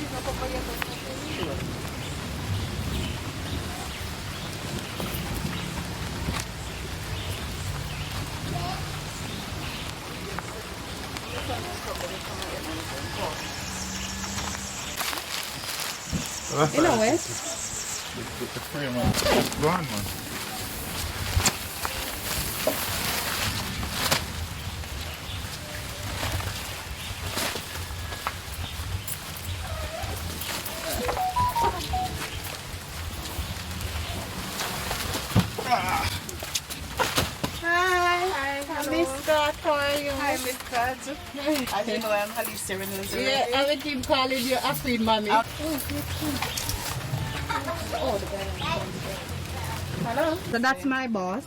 You know it? The frame man. Go on, man. Hi, Miss Scott, how are you? Hi, Miss Scott. As you know, I'm Alicia Reynolds. Yeah, I will keep calling you AFREEN mommy. Hello. So that's my boss.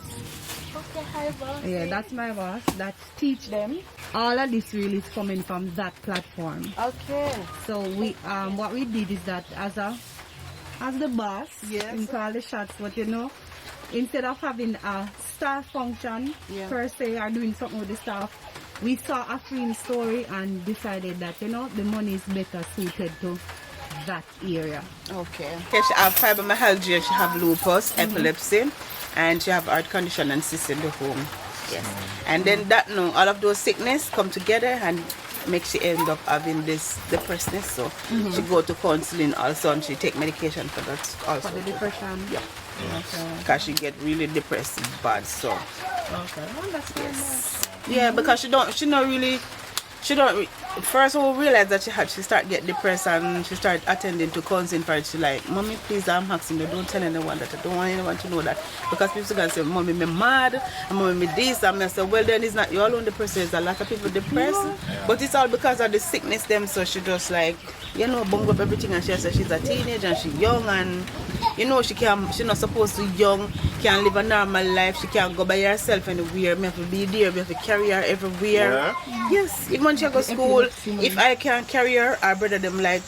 Okay, hi, boss. Yeah, that's my boss. That's teach them. All of this really is coming from that platform. Okay. So we what we did is that as the boss, Yes. in call the shots, but you know, instead of having a staff function per se or doing something with the staff, we saw a AFREEN story and decided that, you know, the money is better suited to that area. Okay. Okay, she have fibromyalgia, she have lupus, epilepsy, and she have heart condition and cyst in the home. Yes. And then that all of those sickness come together and make she end up having this depressedness. So she go to counseling also and she take medication for that also. For the depression? Yeah. Okay. Because she get really depressed bad, so. Okay. Well, that's nice. Yeah, because she don't first we realized that she start get depressed and she start attending to counseling for it. She like, Mommy, please, I'm asking you, don't tell anyone that. I don't want anyone to know that, because people can say, Mommy, me mad, and Mommy, me this, and I say, well, then it's not you alone the person. There's a lot of people depressed, but it's all because of the sickness them. So she just like, you know, bung up everything, and she says she's a teenager and she's young, and you know she not supposed to young, can't live a normal life, she can't go by herself anywhere. Me have to be there, me have to carry her everywhere. Yes, even when she go to school, if I can't carry her, our brother them like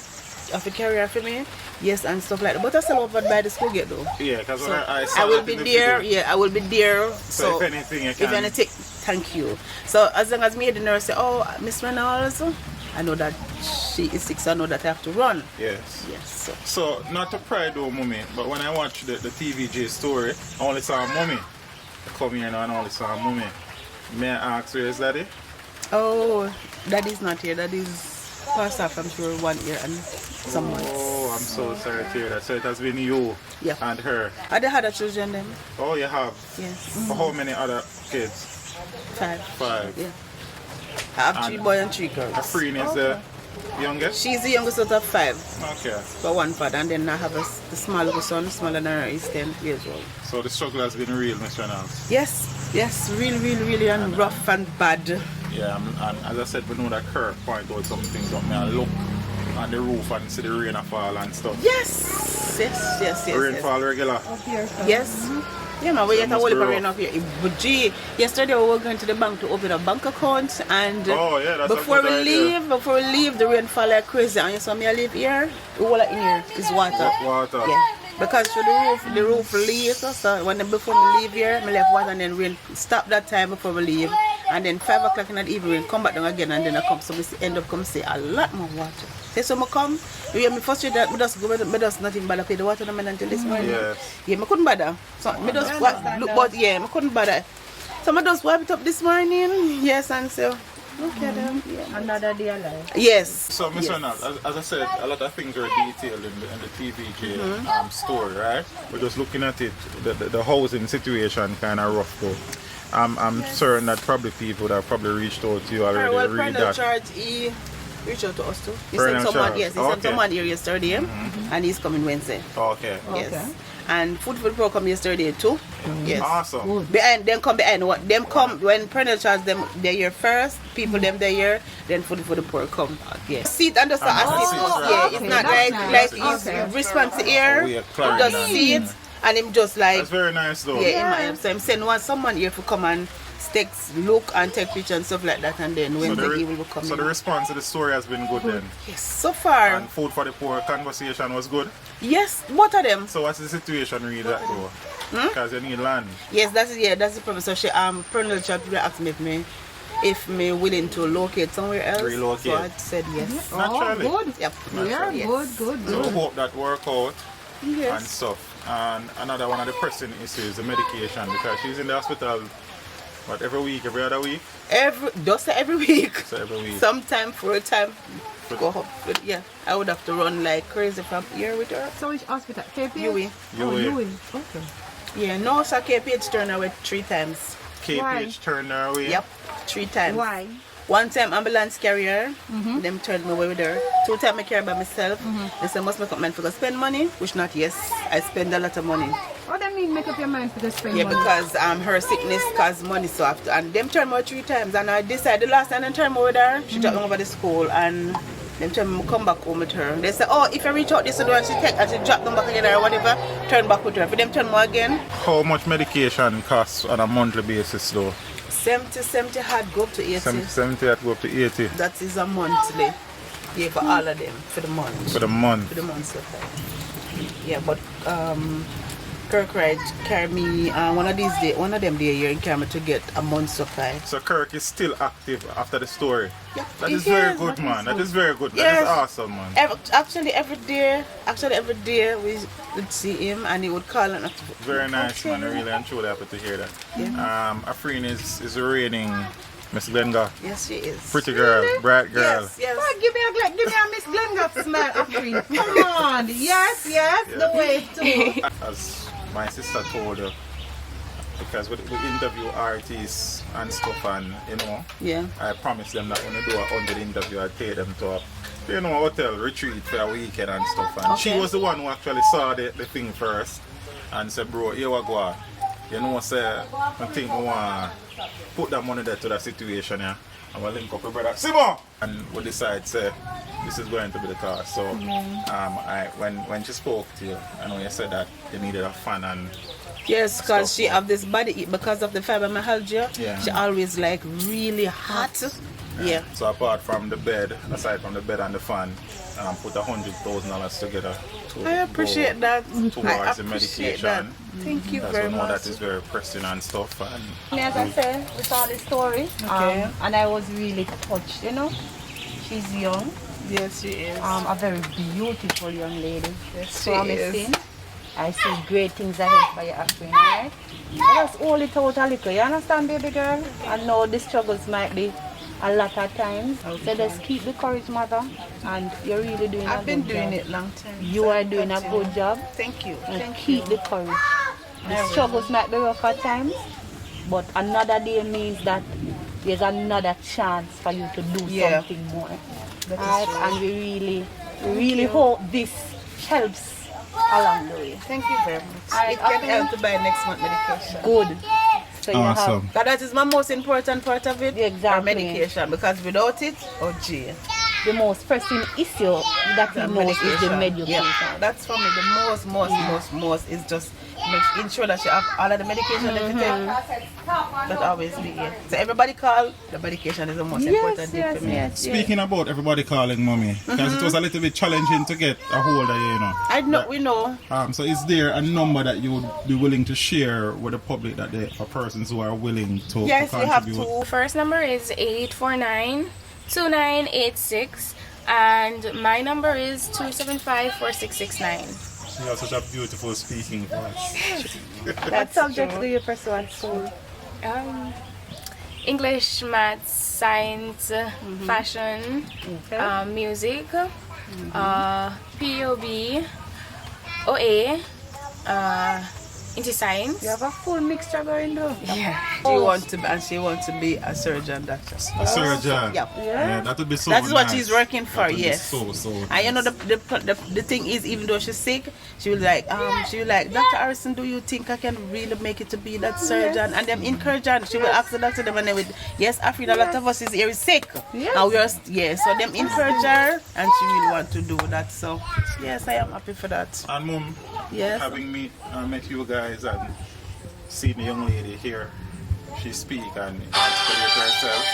have to carry her for me. Yes, and stuff like that. But I still over by the school gate though. Yeah, because So I will be there. Yeah, I will be there. So if anything, you can. If anything, thank you. So as long as me the nurse say, oh, Miss Reynolds, I know that she is sick, so I know that I have to run. Yes. Yes. So not to pride though, Mommy, but when I watched the TVJ story, I only saw Mommy. I come here now and I only saw Mommy. May I ask where is Daddy? Oh, Daddy's not here. Daddy's passed off, I'm sure, 1 year and some months. Oh, I'm so sorry to hear that. So it has been you and her. Are the other children then? Oh, you have? Yes. For how many other kids? 5. 5. Yeah. I have 3 boys and 3 girls. AFREEN is the youngest? She's the youngest out of 5. Okay. For one father, and then I have the small little son, smaller than her, he's 10 years old. So the struggle has been real, Mr. Reynolds? Yes, really, and rough and bad. Yeah, and as I said, we know that Kirk point out some things up there. Look on the roof and see the rain fall and stuff. Yes. Rainfall regular? Yes. Yeah, man, we get a whole heap of rain up here. But gee, yesterday we were going to the bank to open a bank account, and that's before a good idea. before we leave, the rain fall like crazy. And you saw me I live here, all in here is water. Water. Yeah. Because for the roof leaks, so when before we leave here, we left water and then rain stop that time before we leave. And then 5 o'clock in the evening, come back down again, and then I come, so we end up come say a lot more water. So I come, you hear me frustrated that I just go, I just not even bother pay the water until this morning. Yes. Yeah, I couldn't bother. So I just look, but yeah, I couldn't bother. So I just wipe it up this morning, yes, and so. Okay then. Yeah. Another day alive. Yes. So, Mr. Reynolds, as I said, a lot of things are detailed in the TVJ story, right? We're just looking at it, the housing situation kind of rough though. I'm certain that probably people that probably reached out to you already well, read that. Charge, he reached out to us too. He Bernard sent someone, Charles. yes, he sent someone here yesterday, and he's coming Wednesday. Okay. Yes. And Food for the Poor come yesterday too. Yes. Awesome. Behind what? Them come when Pernell Charles them they're here first. People them they're here. Then Food for the Poor come. Yes. Seat and just a seat. Yeah. It's not like he's response here. He just see it and him just like. That's very nice though. Yeah. So I'm saying someone here to come and look and take pictures and stuff like that, and then Wednesday he will come. So the response to the story has been good then. Yes. So far. And Food for the Poor conversation was good. Yes, both of them. So what's the situation really that though? Because you need land. Yes, that's the problem. So she Pernell Charles asked me if me willing to locate somewhere else. Relocate. So I said yes. Naturally. Oh, good. Yep. Yeah, naturally, yes. good. So hope that work out and Yes. stuff. And another one of the pressing issues is the medication, because she's in the hospital, what, every week, every other week? Just every week. So every week. Sometime for a time. Go up. Yeah. I would have to run like crazy from here with her. So which hospital? KPH? UE. Oh, UE. UE. Okay. Yeah, no, so KPH turned away 3 times. Why? KPH turned her away. Yep, 3 times. Why? One time ambulance carrier, them turned me away with her. 2 times I carry by myself. They said, must make up mind for go spend money, which not yes. I spend a lot of money. What do you mean make up your mind for the spend Yeah, money? because her sickness caused money, so after, and them turned me away 3 times. And I decided the last time they turned me with her, she dropped me over the school, and them turned me come back home with her. They said, oh, if I reach out this one, she take and she drop them back again or whatever, turn back with her. For them turn me again. How much medication costs on a monthly basis though? 70 had go up to 80. 70 at go up to 80 That is a monthly. Yeah, for all of them, for the month. for the month. For the month supply. Yeah, but Kirkridge carry me one of them day here and carry me to get a month supply. So Kirk is still active after the story. Yeah, That he is very is, good, that man. is That good. is very good. That Yes. is awesome, man. Actually every day we would see him and he would call and Very nice, okay. man. I really am truly happy to hear that. Yeah. Afreen is the reigning Miss Glengoffe. Yes, she is. Pretty girl, bright girl. Yes, yes. Oh, give me a Miss Glengoffe smile, Afreen. Come on. Yes, the way too. As my sister told her, because we interview artists and stuff, and you know, Yeah. I promised them that when they do a 100 interview, I'd take them to a hotel retreat for a weekend and stuff. And she Okay. was the one who actually saw the thing first and said, bro, here we go. You know, say, I think we want to put that money there to that situation, yeah. And we'll link up with brother Simon. And we decide, say, this is going to be the cost. So, when she spoke to you, I know you said that you needed a fan and Yes, because she have this body because of the fibromyalgia. Yeah. She always like really hot. Yeah. So apart from the bed, aside from the bed and the fan, put $100,000 together to I appreciate go that. towards I the appreciate medication. that. Thank you As very we know much. that is very pressing and stuff. And As I said, we saw the story. Okay. And I was really touched, you know. She's young. Yes, she is. A very beautiful young lady. Yes, she Promising. is. I see great things ahead for your Afreen, right? Just hold it out a little, you understand, baby girl? I know the struggles might be a lot of times. So just keep the courage, mother. And you're really doing a I've been good doing job. it long time. You so are I doing a continue. good job. Thank you. And Thank keep you. the courage. I The will. struggles might be rough at times, but another day means that there's another chance for you to do Yeah. something more. That is Right? true. And we really hope this helps along the way. Thank you very much. Alright, It can okay. help to buy next month medication. Good. So you Awesome. have But that is my most important part of it. Exactly. Our medication. Because without it, oh gee. the most pressing issue that we know is the medication. Yeah, that's for me the most is just ensure that you have all of the medication that you take. That always be it. So everybody call, the medication is the most important thing for me. yes. speaking about everybody calling mommy, because it was a little bit challenging to get a hold of you, you know. I know, we know. So is there a number that you would be willing to share with the public that they are persons who are willing to Yes, we have contribute? to. The first number is 849-2986 and my number is 275-4669. You have such a beautiful speaking voice. What subject do you pursue at school? English, maths, science, fashion, music, POB, OA, into science. You have a full mixture going though. Yeah. She wants to be a surgeon doctor. A surgeon. Yeah. Yeah, that would be so That is what nice. she's working for, That would be yes. So And you know the thing is, even though she's sick, she will like Dr. Harrison, do you think I can really make it to be that surgeon? And them encourage her. She will ask the doctor them and they would, yes, Afreen, a lot of us is here is sick. Yes. And we are so them encourage her and she really want to do that. So yes, I am happy for that. And mom, Yes. having met you guys and seen the young lady here, she speak and articulate herself,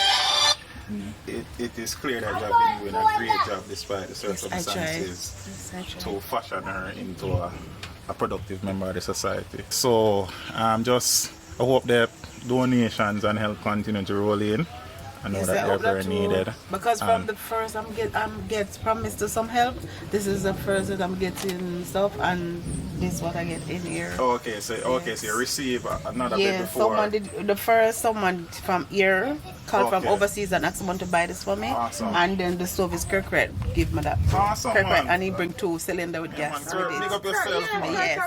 it is clear that you have been doing a great job despite the circumstances I try. to fashion her into a productive member of the society. So I hope that donations and help continue to roll in, I know Yes, that I they're hope that very too. needed. Because from the first I'm get promised to some help. This is the first that I'm getting stuff, and this is what I get in here. Okay, so you receive another bit Yeah, before. someone from here called from Okay. overseas and asked someone to buy this for me. Awesome. And then the stove is Kirkred. Give me that. Awesome, Kirkred, man. and he bring 2 cylinder with Yeah, gas man, with big it. up yourself, man. Yes.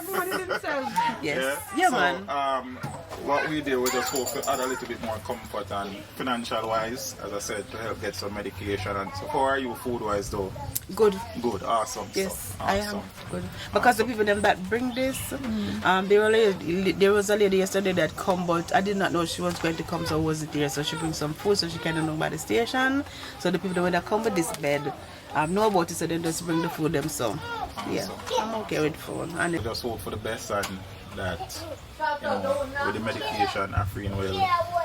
Yes. Yeah, so, man. What we do, we just hope to add a little bit more comfort and financial wise, as I said, to help get some medication. And so, how are you food wise though? Good. Good, awesome. Yes, stuff. I am Awesome. good. Because the people them that bring this, there was a lady yesterday that come, but I did not know she was going to come, so I wasn't there. So she brings some food, so she kind of know about the station. So the people that come with this bed know about it, so they just bring the food them. So yeah, I'm okay with food. And We just hope for the best and that, you know, with the medication, AFREEN will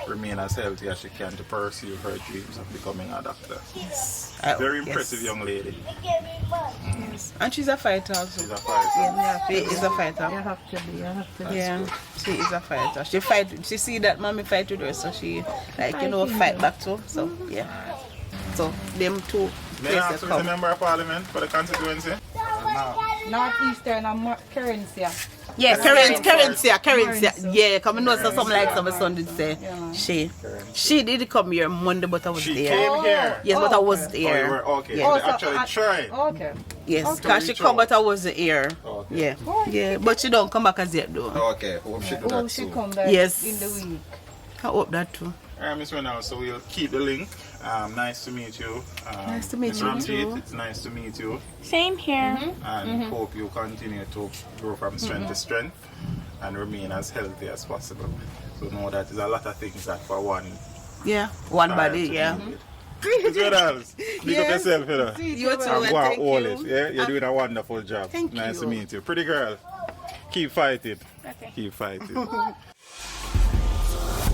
remain as healthy as she can to pursue her dreams of becoming a doctor. Very impressive young lady. Yes. And she's a fighter also. She's a fighter. Yeah, she is a fighter. You have to be, you have to be. Yeah, she is a fighter. She fight. She see that mommy fight with her, so she fight back too. So yeah. So them two May I places ask who is the come. member of parliament for the constituency? Northeastern and currency. Yeah, Carencia. Carencia. Yeah, come and know something like some son did say. She did come here Monday, but I was She there. came here. Yes, but I was Oh, you there. were okay. Yeah. So they actually tried. Okay. Yes, because she come, but I wasn't here. Okay. Yeah, but she don't come back as yet though. Okay, hope she do Oh, that she too. come back Yes. in the week. I hope that too. Alright, Miss Renal, so we'll keep the link. Nice to meet you. Nice to meet Miss you Ramgeet, too. it's nice to meet you. Same here. And hope you continue to grow from strength to strength and remain as healthy as possible. So know that there's a lot of things that for one Yeah, one child body. to Yeah. deal with. Miss Renal, big up yourself, you know. You too. And And go and thank hold you. it. Yeah, you're doing a wonderful job. Thank nice you. to meet you. Pretty girl. Keep fighting. Okay. Keep fighting.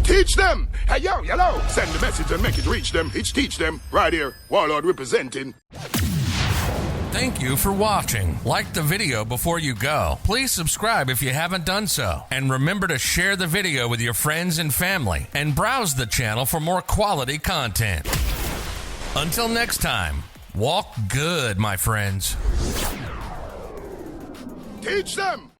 Teach them! Hey, yo, hello! Send the message and make it reach them. It's teach them. Right here, Warlord representing. Thank you for watching. Like the video before you go. Please subscribe if you haven't done so. And remember to share the video with your friends and family. And browse the channel for more quality content. Until next time, walk good, my friends. Teach them!